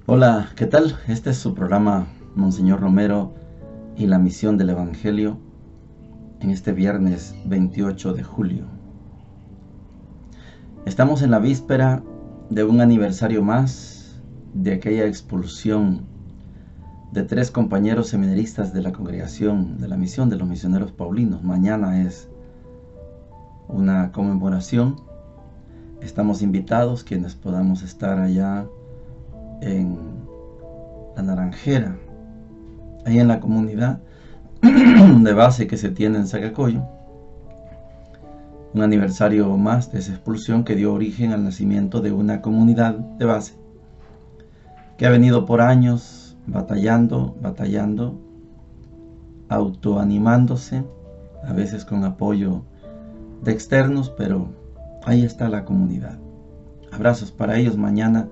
Hola, ¿qué tal? Este es su programa Monseñor Romero y la misión del Evangelio en este viernes 28 de julio. Estamos en la víspera de un aniversario más de aquella expulsión de 3 compañeros seminaristas de la congregación de la misión de los misioneros paulinos. Mañana es una conmemoración. Estamos invitados quienes podamos estar allá en La Naranjera, ahí en la comunidad de base que se tiene en Sagacoyo, un aniversario más de esa expulsión que dio origen al nacimiento de una comunidad de base que ha venido por años batallando, autoanimándose, a veces con apoyo de externos, pero ahí está la comunidad. Abrazos para ellos. Mañana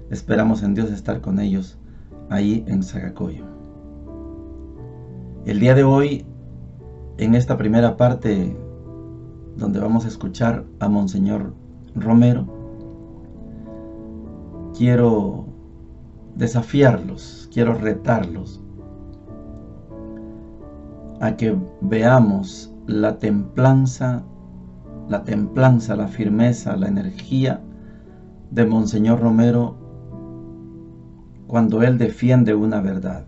esperamos en Dios estar con ellos ahí en Sagacoyo. El día de hoy, en esta primera parte donde vamos a escuchar a Monseñor Romero, quiero desafiarlos, quiero retarlos a que veamos la templanza, la firmeza, la energía de Monseñor Romero cuando él defiende una verdad.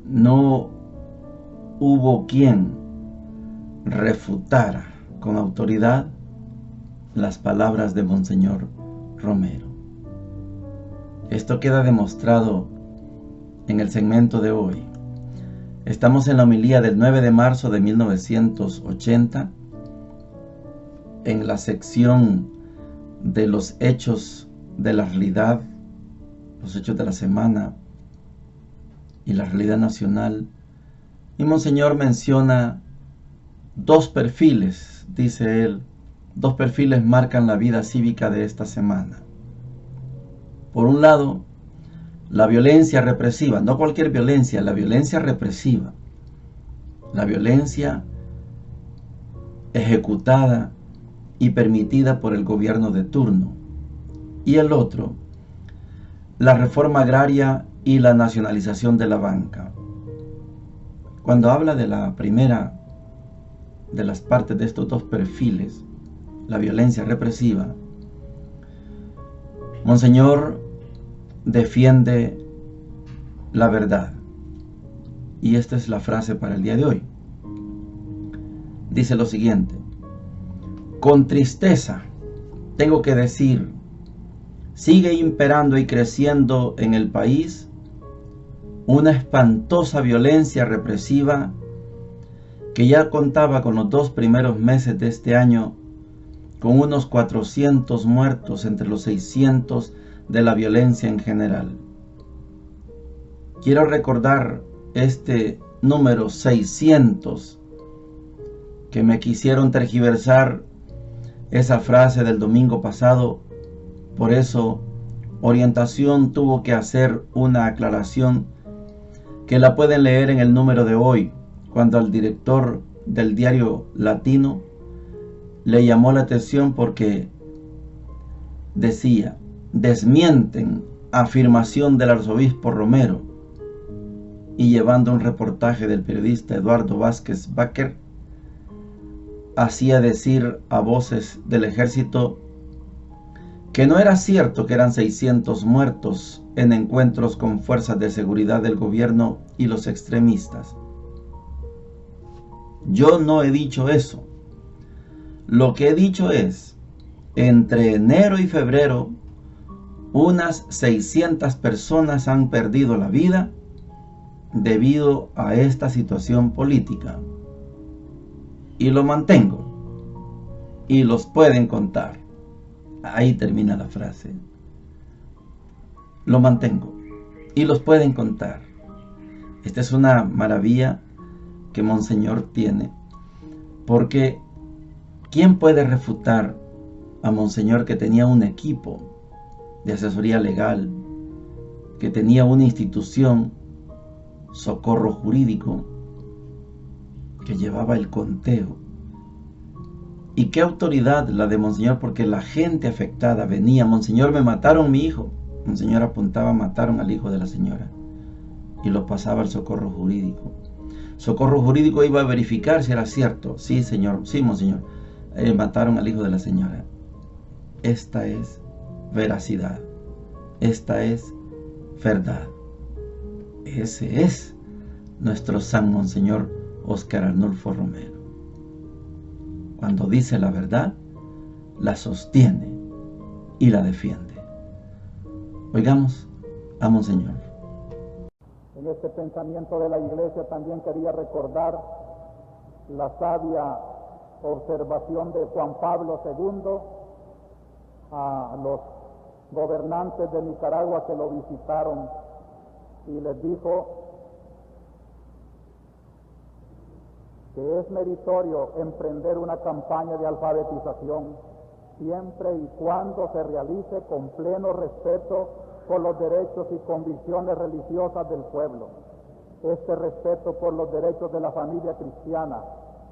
No hubo quien refutara con autoridad las palabras de Monseñor Romero. Esto queda demostrado en el segmento de hoy. Estamos en la homilía del 9 de marzo de 1980, en la sección de los hechos de la realidad, los hechos de la semana y la realidad nacional. Y Monseñor menciona 2 perfiles, dice él, 2 perfiles marcan la vida cívica de esta semana. Por un lado, la violencia represiva, no cualquier violencia, la violencia represiva, la violencia ejecutada y permitida por el gobierno de turno. Y el otro, la reforma agraria y la nacionalización de la banca. Cuando habla de la primera de las partes de estos 2 perfiles, la violencia represiva, Monseñor defiende la verdad. Y esta es la frase para el día de hoy. Dice lo siguiente: con tristeza tengo que decir, sigue imperando y creciendo en el país una espantosa violencia represiva que ya contaba con los 2 primeros meses de este año con unos 400 muertos entre los 600 de la violencia en general. Quiero recordar este número 600, que me quisieron tergiversar esa frase del domingo pasado. Por eso Orientación tuvo que hacer una aclaración que la pueden leer en el número de hoy, cuando al director del diario Latino le llamó la atención porque decía: desmienten afirmación del arzobispo Romero, y llevando un reportaje del periodista Eduardo Vázquez Baker, hacía decir a voces del ejército que no era cierto que eran 600 muertos en encuentros con fuerzas de seguridad del gobierno y los extremistas. Yo no he dicho eso. Lo que he dicho es, entre enero y febrero, unas 600 personas han perdido la vida debido a esta situación política. Y lo mantengo. Y los pueden contar. Ahí termina la frase. Lo mantengo. Y los pueden contar. Esta es una maravilla que Monseñor tiene. Porque ¿quién puede refutar a Monseñor, que tenía un equipo de asesoría legal, que tenía una institución, socorro jurídico, que llevaba el conteo, ¿Y qué autoridad la de Monseñor? Porque la gente afectada venía: Monseñor, me mataron mi hijo. Monseñor apuntaba: mataron al hijo de la señora. Y lo pasaba al socorro jurídico. Socorro jurídico iba a verificar si era cierto. Sí, señor, sí, Monseñor. Mataron al hijo de la señora. Esta es veracidad. Esta es verdad. Ese es nuestro San Monseñor Óscar Arnulfo Romero. Cuando dice la verdad, la sostiene y la defiende. Oigamos a Monseñor. En este pensamiento de la Iglesia también quería recordar la sabia observación de Juan Pablo II a los gobernantes de Nicaragua que lo visitaron, y les dijo que es meritorio emprender una campaña de alfabetización siempre y cuando se realice con pleno respeto por los derechos y convicciones religiosas del pueblo. Este respeto por los derechos de la familia cristiana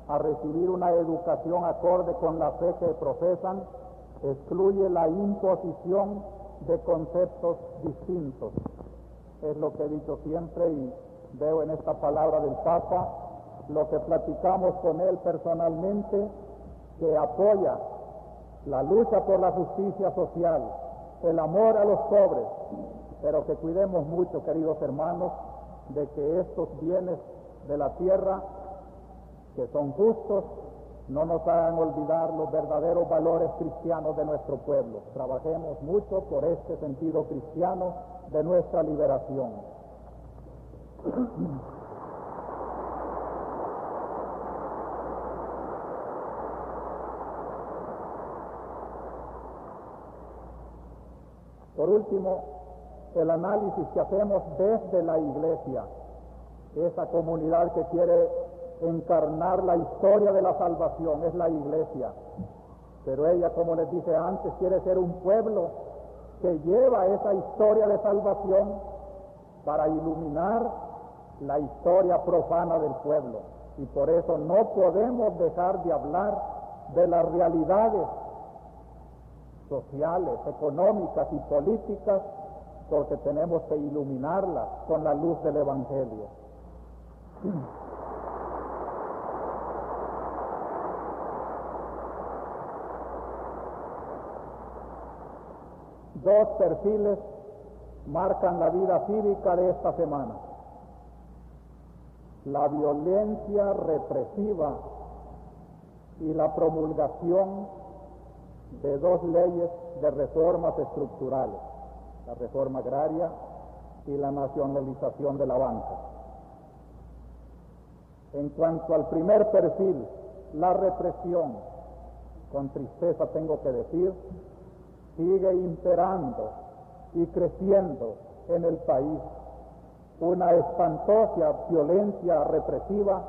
a recibir una educación acorde con la fe que profesan excluye la imposición de conceptos distintos. Es lo que he dicho siempre, y veo en esta palabra del Papa lo que platicamos con él personalmente, que apoya la lucha por la justicia social, el amor a los pobres, pero que cuidemos mucho, queridos hermanos, de que estos bienes de la tierra, que son justos, no nos hagan olvidar los verdaderos valores cristianos de nuestro pueblo. Trabajemos mucho por este sentido cristiano de nuestra liberación. Por último, el análisis que hacemos desde la Iglesia, esa comunidad que quiere encarnar la historia de la salvación, es la Iglesia. Pero ella, como les dije antes, quiere ser un pueblo que lleva esa historia de salvación para iluminar la historia profana del pueblo. Y por eso no podemos dejar de hablar de las realidades sociales, económicas y políticas, porque tenemos que iluminarlas con la luz del Evangelio. Dos perfiles marcan la vida cívica de esta semana: la violencia represiva y la promulgación de dos leyes de reformas estructurales, la reforma agraria y la nacionalización de la banca. En cuanto al primer perfil, la represión, con tristeza tengo que decir, sigue imperando y creciendo en el país una espantosa violencia represiva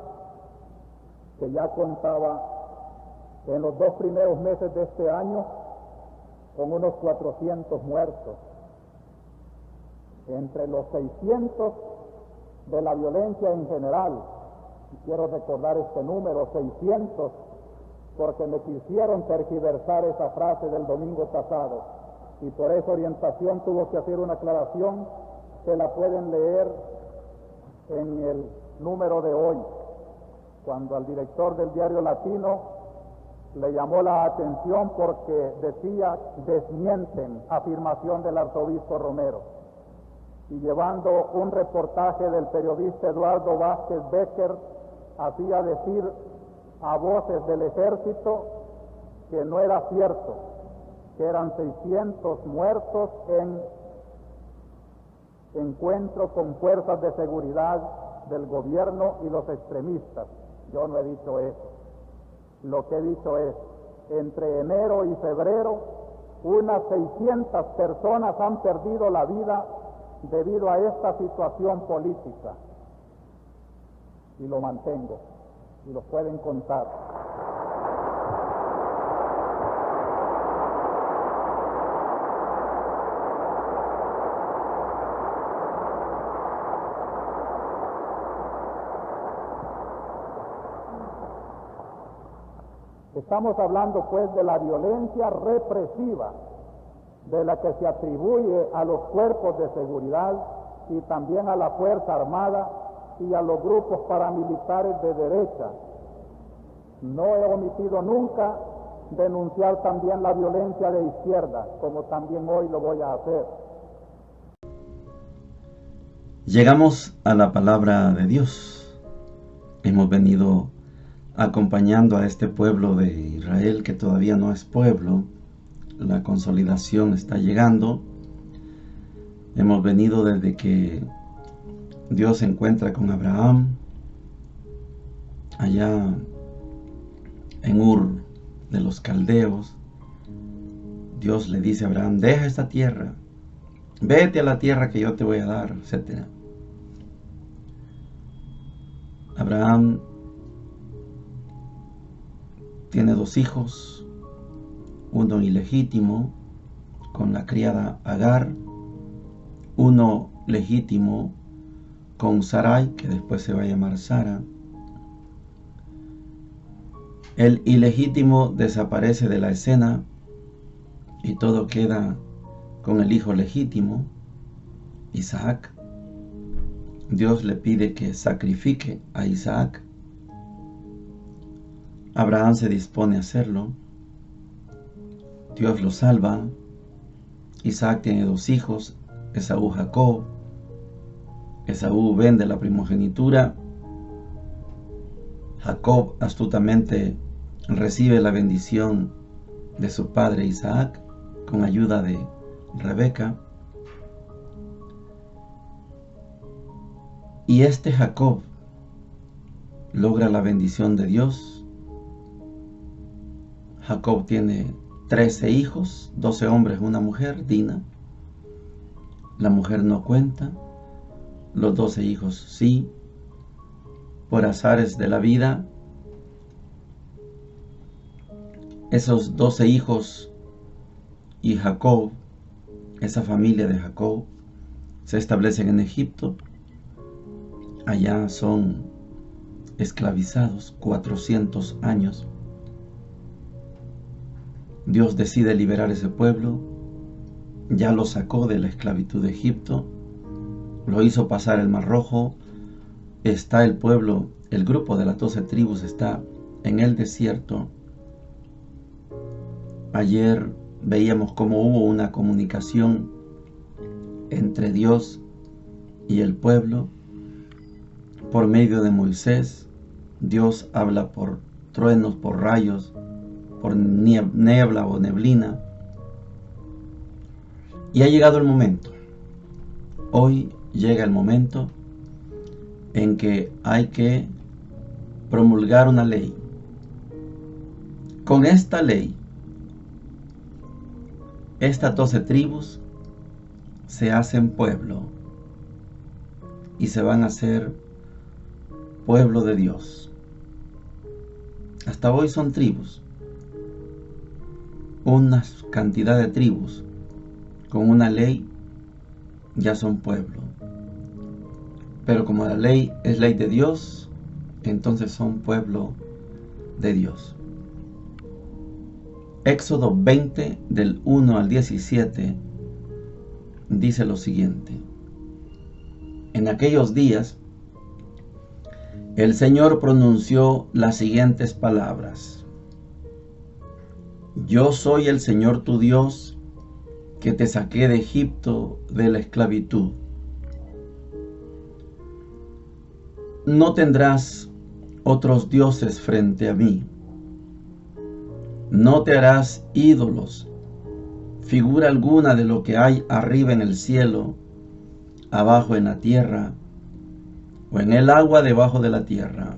que ya contaba en los 2 primeros meses de este año con unos 400 muertos. Entre los 600 de la violencia en general, y quiero recordar este número, 600, porque me quisieron tergiversar esa frase del domingo pasado, y por esa orientación tuvo que hacer una aclaración que la pueden leer en el número de hoy, cuando al director del Diario Latino le llamó la atención porque decía: desmienten afirmación del arzobispo Romero, y llevando un reportaje del periodista Eduardo Vázquez Becker, hacía decir a voces del ejército que no era cierto, que eran 600 muertos en encuentro con fuerzas de seguridad del gobierno y los extremistas. Yo no he dicho eso. Lo que he dicho es: entre enero y febrero, unas 600 personas han perdido la vida debido a esta situación política. Y lo mantengo, y lo pueden contar. Estamos hablando pues de la violencia represiva de la que se atribuye a los cuerpos de seguridad y también a la Fuerza Armada y a los grupos paramilitares de derecha. No he omitido nunca denunciar también la violencia de izquierda, como también hoy lo voy a hacer. Llegamos a la palabra de Dios. Hemos venido acompañando a este pueblo de Israel que todavía no es pueblo. La consolidación está llegando. Hemos venido desde que Dios se encuentra con Abraham allá en Ur de los Caldeos. Dios le dice a Abraham: deja esta tierra, vete a la tierra que yo te voy a dar, etc. Abraham tiene 2 hijos, uno ilegítimo con la criada Agar, uno legítimo con Sarai, que después se va a llamar Sara. El ilegítimo desaparece de la escena y todo queda con el hijo legítimo, Isaac. Dios le pide que sacrifique a Isaac. Abraham se dispone a hacerlo. Dios lo salva. Isaac tiene 2 hijos, Esaú, Jacob. Esaú vende la primogenitura. Jacob astutamente recibe la bendición de su padre Isaac con ayuda de Rebeca. Y este Jacob logra la bendición de Dios. Jacob tiene 13 hijos, 12 hombres, una mujer, Dina. La mujer no cuenta, los 12 hijos sí. Por azares de la vida, esos 12 hijos y Jacob, esa familia de Jacob, se establecen en Egipto. Allá son esclavizados 400 años. Dios decide liberar ese pueblo, ya lo sacó de la esclavitud de Egipto, lo hizo pasar el Mar Rojo. Está el pueblo, el grupo de las 12 tribus está en el desierto. Ayer veíamos cómo hubo una comunicación entre Dios y el pueblo por medio de Moisés. Dios habla por truenos, por rayos, por niebla o neblina. Y ha llegado el momento. Hoy llega el momento en que hay que promulgar una ley. Con esta ley, estas 12 tribus se hacen pueblo y se van a hacer pueblo de Dios. Hasta hoy son tribus, una cantidad de tribus. Con una ley ya son pueblo. Pero como la ley es ley de Dios, entonces son pueblo de Dios. Éxodo 20, del 1 al 17, dice lo siguiente: en aquellos días, el Señor pronunció las siguientes palabras: yo soy el Señor tu Dios, que te saqué de Egipto, de la esclavitud. No tendrás otros dioses frente a mí. No te harás ídolos, figura alguna de lo que hay arriba en el cielo, abajo en la tierra, o en el agua debajo de la tierra.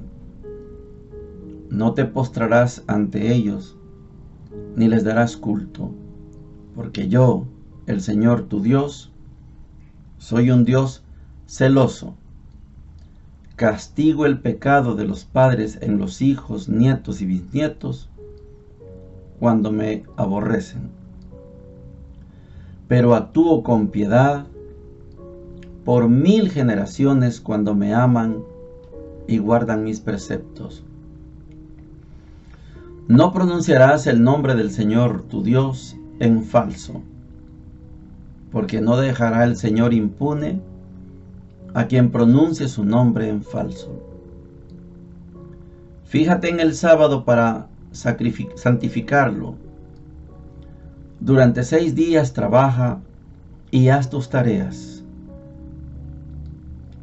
No te postrarás ante ellos, ni les darás culto, porque yo, el Señor tu Dios, soy un Dios celoso. Castigo el pecado de los padres en los hijos, nietos y bisnietos, cuando me aborrecen. Pero actúo con piedad por 1000 generaciones cuando me aman y guardan mis preceptos. No pronunciarás el nombre del Señor tu Dios en falso, porque no dejará el Señor impune a quien pronuncie su nombre en falso. Fíjate en el sábado para santificarlo. Durante 6 días trabaja y haz tus tareas,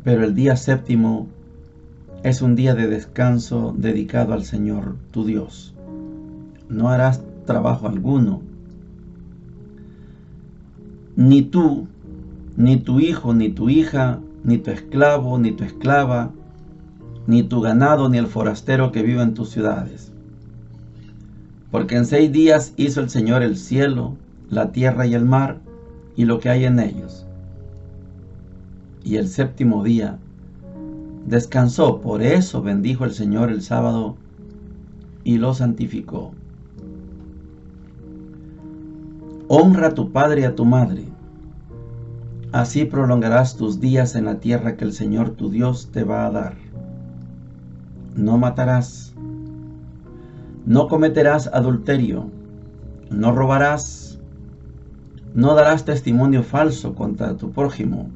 pero el día séptimo es un día de descanso dedicado al Señor tu Dios. No harás trabajo alguno, ni tú, ni tu hijo, ni tu hija, ni tu esclavo, ni tu esclava, ni tu ganado, ni el forastero que vive en tus ciudades. Porque en 6 días hizo el Señor el cielo, la tierra y el mar, y lo que hay en ellos. Y el séptimo día descansó. Por eso bendijo el Señor el sábado y lo santificó. Honra a tu padre y a tu madre. Así prolongarás tus días en la tierra que el Señor tu Dios te va a dar. No matarás. No cometerás adulterio. No robarás. No darás testimonio falso contra tu prójimo.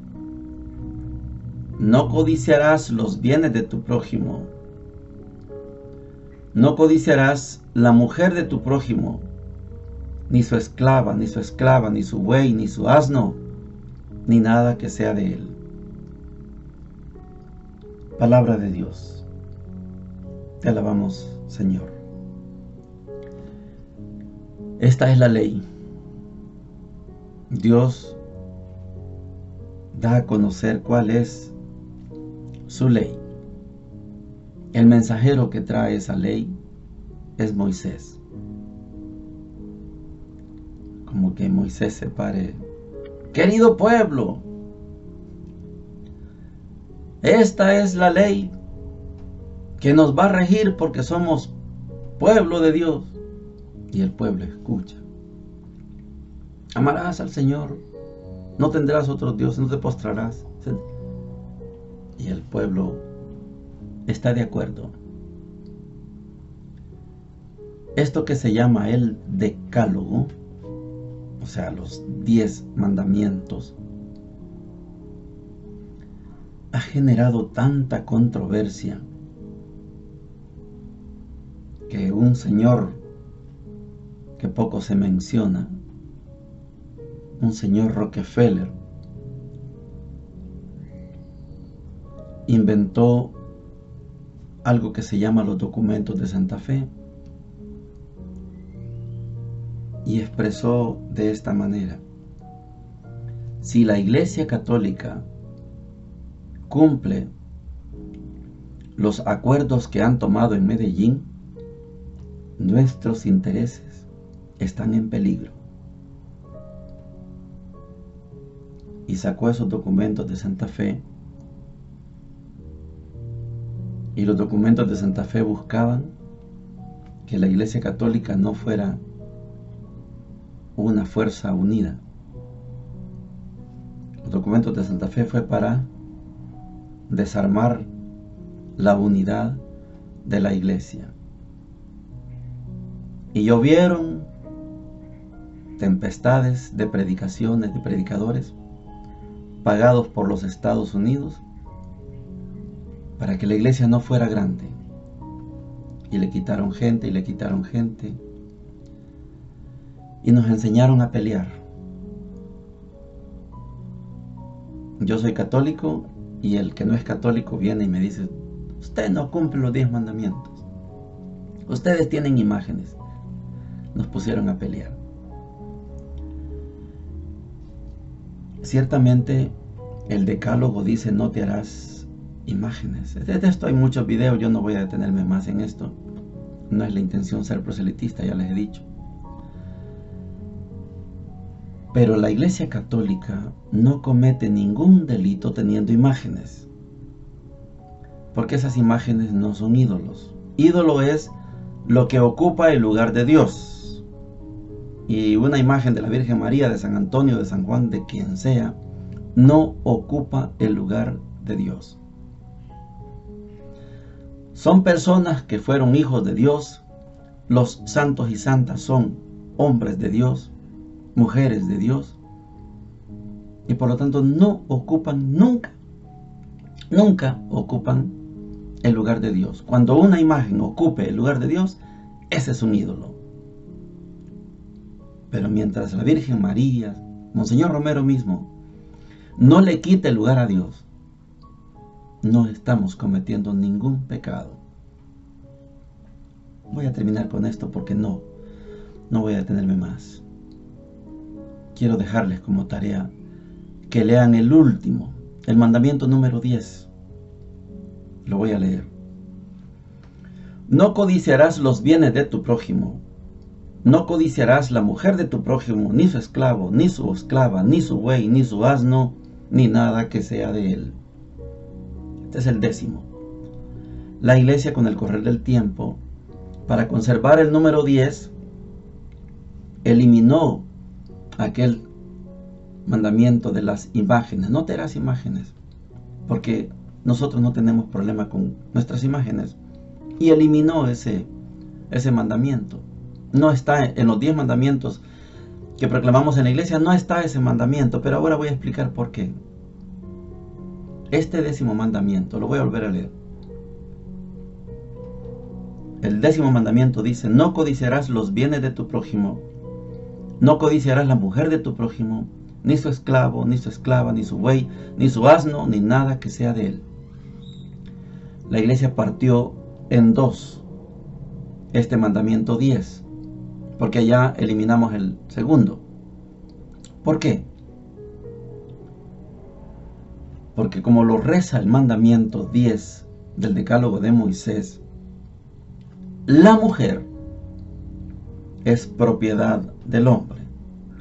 No codiciarás los bienes de tu prójimo. No codiciarás la mujer de tu prójimo, ni su esclava, ni su esclava, ni su buey, ni su asno, ni nada que sea de él. Palabra de Dios. Te alabamos, Señor. Esta es la ley. Dios da a conocer cuál es su ley. El mensajero que trae esa ley es Moisés. Como que Moisés se pare. Querido pueblo, esta es la ley que nos va a regir porque somos pueblo de Dios. Y el pueblo escucha. Amarás al Señor, no tendrás otros dioses, no te postrarás. Y el pueblo está de acuerdo. Esto que se llama el decálogo, o sea, los 10 mandamientos, ha generado tanta controversia que un señor que poco se menciona, un señor Rockefeller, inventó algo que se llama los documentos de Santa Fe y expresó de esta manera: si la Iglesia Católica cumple los acuerdos que han tomado en Medellín, nuestros intereses están en peligro. Y sacó esos documentos de Santa Fe. Y los documentos de Santa Fe buscaban que la Iglesia Católica no fuera una fuerza unida. Los documentos de Santa Fe fue para desarmar la unidad de la Iglesia. Y llovieron tempestades de predicaciones, de predicadores pagados por los Estados Unidos para que la iglesia no fuera grande. Y le quitaron gente, y le quitaron gente. Y nos enseñaron a pelear. Yo soy católico y el que no es católico viene y me dice: usted no cumple los 10 mandamientos. Ustedes tienen imágenes. Nos pusieron a pelear. Ciertamente el decálogo dice: no te harás imágenes. De esto hay muchos videos, yo no voy a detenerme más en esto. No es la intención ser proselitista, ya les he dicho. Pero la Iglesia Católica no comete ningún delito teniendo imágenes, porque esas imágenes no son ídolos. Ídolo es lo que ocupa el lugar de Dios. Y una imagen de la Virgen María, de San Antonio, de San Juan, de quien sea, no ocupa el lugar de Dios. Son personas que fueron hijos de Dios, los santos y santas son hombres de Dios, mujeres de Dios, y por lo tanto no ocupan nunca ocupan el lugar de Dios. Cuando una imagen ocupe el lugar de Dios, ese es un ídolo. Pero mientras la Virgen María, Monseñor Romero mismo, no le quite el lugar a Dios, no estamos cometiendo ningún pecado. Voy a terminar con esto porque no voy a detenerme más. Quiero dejarles como tarea que lean el último, el mandamiento número 10. Lo voy a leer. No codiciarás los bienes de tu prójimo. No codiciarás la mujer de tu prójimo, ni su esclavo, ni su esclava, ni su buey, ni su asno, ni nada que sea de él. Este es el 10. La Iglesia, con el correr del tiempo, para conservar el número 10, eliminó aquel mandamiento de las imágenes. No te harás imágenes, porque nosotros no tenemos problema con nuestras imágenes, y eliminó ese mandamiento. No está en los 10 mandamientos que proclamamos en la iglesia, no está ese mandamiento, pero ahora voy a explicar por qué. Este 10º mandamiento, lo voy a volver a leer. El 10º mandamiento dice: no codiciarás los bienes de tu prójimo, no codiciarás la mujer de tu prójimo, ni su esclavo, ni su esclava, ni su buey, ni su asno, ni nada que sea de él. La iglesia partió en 2 este mandamiento 10, porque ya eliminamos el segundo. ¿Por qué? Porque como lo reza el mandamiento 10 del Decálogo de Moisés, la mujer es propiedad del hombre.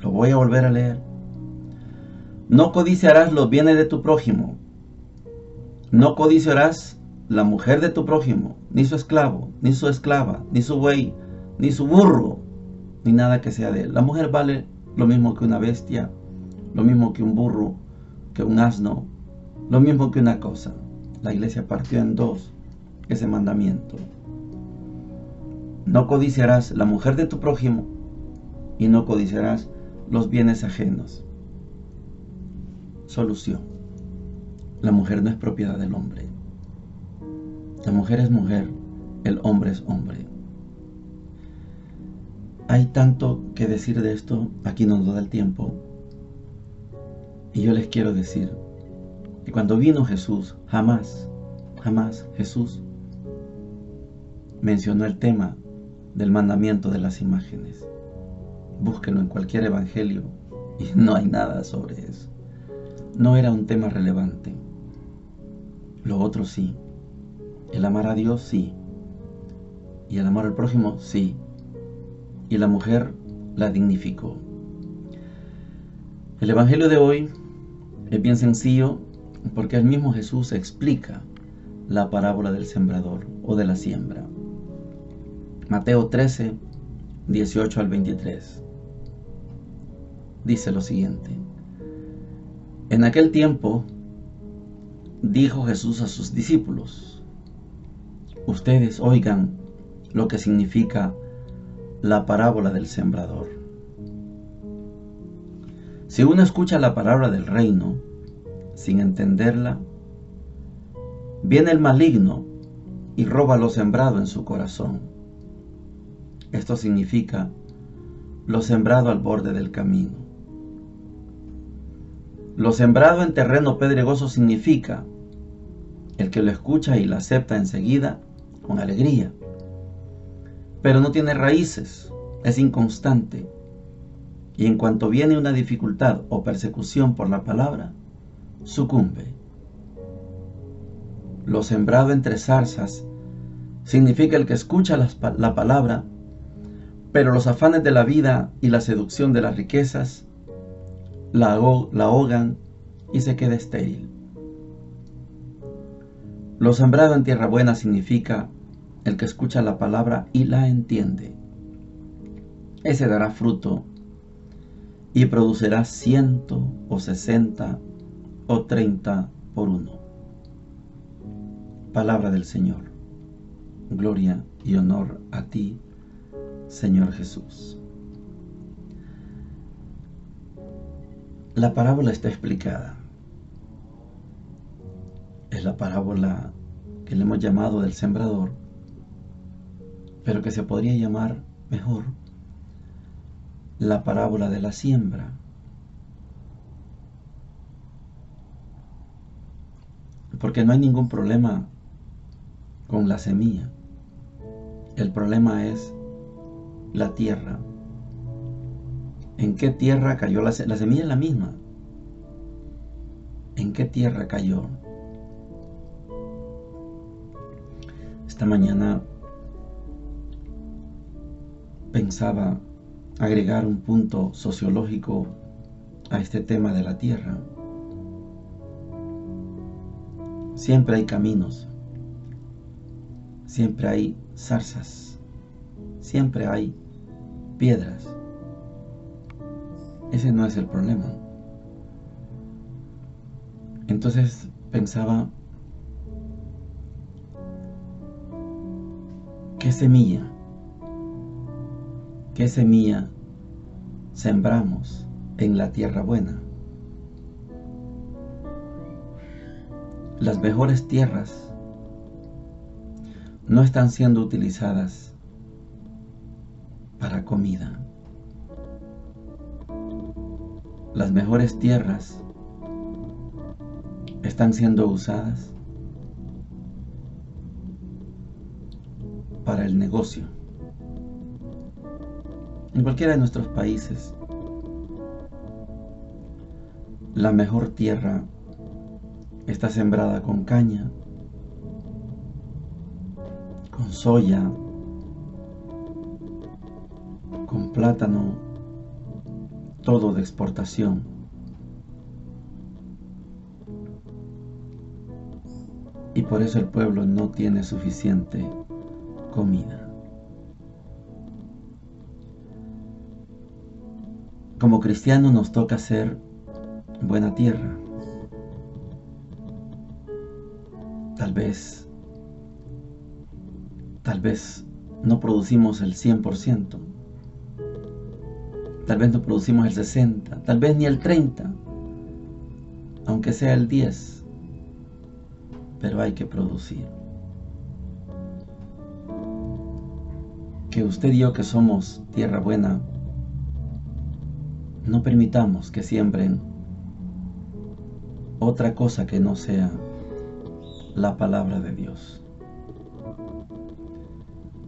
Lo voy a volver a leer. No codiciarás los bienes de tu prójimo. No codiciarás la mujer de tu prójimo, ni su esclavo, ni su esclava, ni su buey, ni su burro, ni nada que sea de él. La mujer vale lo mismo que una bestia, lo mismo que un burro, que un asno, lo mismo que una cosa. La iglesia partió en 2 ese mandamiento. No codiciarás la mujer de tu prójimo y no codiciarás los bienes ajenos. Solución: la mujer no es propiedad del hombre. La mujer es mujer, el hombre es hombre. Hay tanto que decir de esto, aquí no nos da el tiempo. Y yo les quiero decir que cuando vino Jesús, jamás Jesús mencionó el tema del mandamiento de las imágenes. Búsquenlo en cualquier evangelio y no hay nada sobre eso. No era un tema relevante. Lo otro sí. El amar a Dios sí. Y el amor al prójimo sí. Y la mujer la dignificó. El evangelio de hoy es bien sencillo porque el mismo Jesús explica la parábola del sembrador o de la siembra. Mateo 13, 18 al 23. Dice lo siguiente: en aquel tiempo dijo Jesús a sus discípulos: ustedes oigan lo que significa la parábola del sembrador. Si uno escucha la palabra del reino sin entenderla, viene el maligno y roba lo sembrado en su corazón. Esto significa lo sembrado al borde del camino. Lo sembrado en terreno pedregoso significa el que lo escucha y lo acepta enseguida con alegría, pero no tiene raíces, es inconstante, y en cuanto viene una dificultad o persecución por la palabra, sucumbe. Lo sembrado entre zarzas significa el que escucha la palabra, pero los afanes de la vida y la seducción de las riquezas la ahogan y se queda estéril. Lo sembrado en tierra buena significa el que escucha la palabra y la entiende. Ese dará fruto y producirá 100 o 60 o 30 por 1. Palabra del Señor. Gloria y honor a ti, Señor Jesús. La parábola está explicada. Es la parábola que le hemos llamado del sembrador, pero que se podría llamar mejor la parábola de la siembra. Porque no hay ningún problema con la semilla. El problema es la tierra. ¿En qué tierra cayó la semilla? La semilla es la misma. ¿En qué tierra cayó? Esta mañana pensaba agregar un punto sociológico a este tema de la tierra. Siempre hay caminos, siempre hay zarzas, siempre hay piedras. Ese no es el problema. Entonces pensaba, ¿qué semilla sembramos en la tierra buena? Las mejores tierras no están siendo utilizadas para comida. Las mejores tierras están siendo usadas para el negocio. En cualquiera de nuestros países, la mejor tierra está sembrada con caña, con soya, con plátano, todo de exportación. Y por eso el pueblo no tiene suficiente comida. Como cristianos nos toca ser buena tierra. Tal vez no producimos el 100%. Tal vez no producimos el 60%, tal vez ni el 30%, aunque sea el 10%, pero hay que producir. Que usted y yo, que somos tierra buena, no permitamos que siembren otra cosa que no sea la palabra de Dios.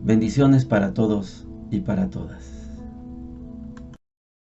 Bendiciones para todos y para todas.